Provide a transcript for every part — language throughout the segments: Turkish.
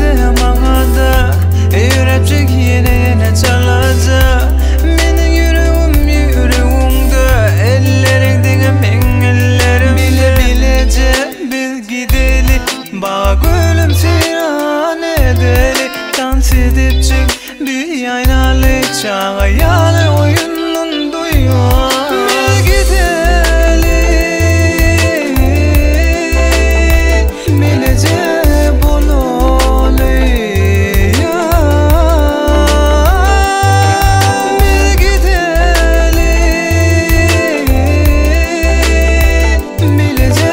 de mağada Yürekçik yine çalaca Menin yüreğimde Ellerindeki men ellerim Bile bilece biz gidelim Bak ölüm tiran edeli Dans edip çık bir aynalı Çağayalı oyunun duyuyor Bir gidelim Bilece bolalı ya Bir gidelim Bilece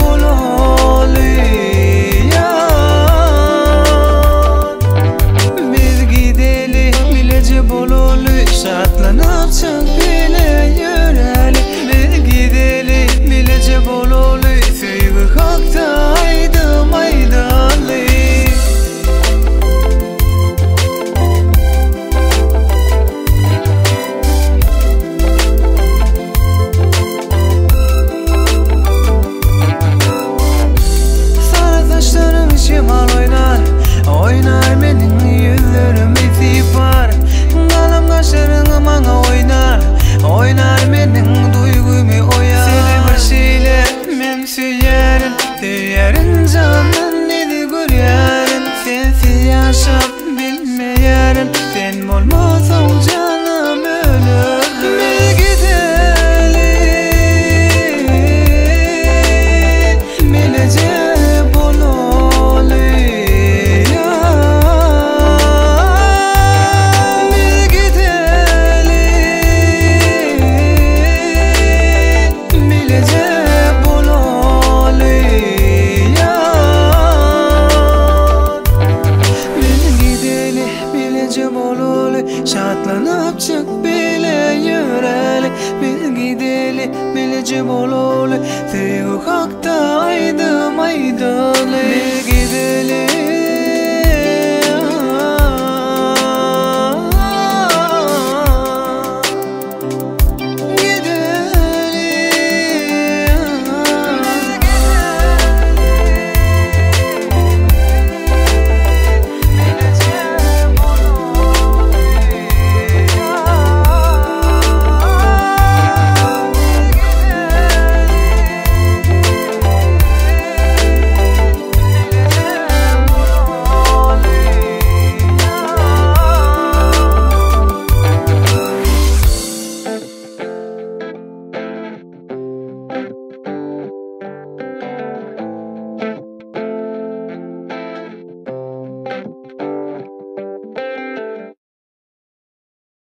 bolalı ya Biz gidelim bilece bolalı Şartlanıp çık bile yüreli Biz gidelim bilece bolalı Sevgi hakta aydım aydalı Sarı taşlarım şimal oynar Oynar benim yüzlerim itipar Kalım kaşlarım bana oynar Oynar benim duygumu oyar Seni bir şeyle men süyerim Süyerim canın nedi görüyerim Sensiz yaşap bilmeyerim Sen olmazsan canım ölür Bir gidelim Bilece bolalı ya Bir gidelim Bilece bolalı ya Bir gidelim bilece bolalı Şartlanıp çık bile yüreli Bir gidelim bilece bolalı Sevgi hakta aydım aydalı Bir gidelim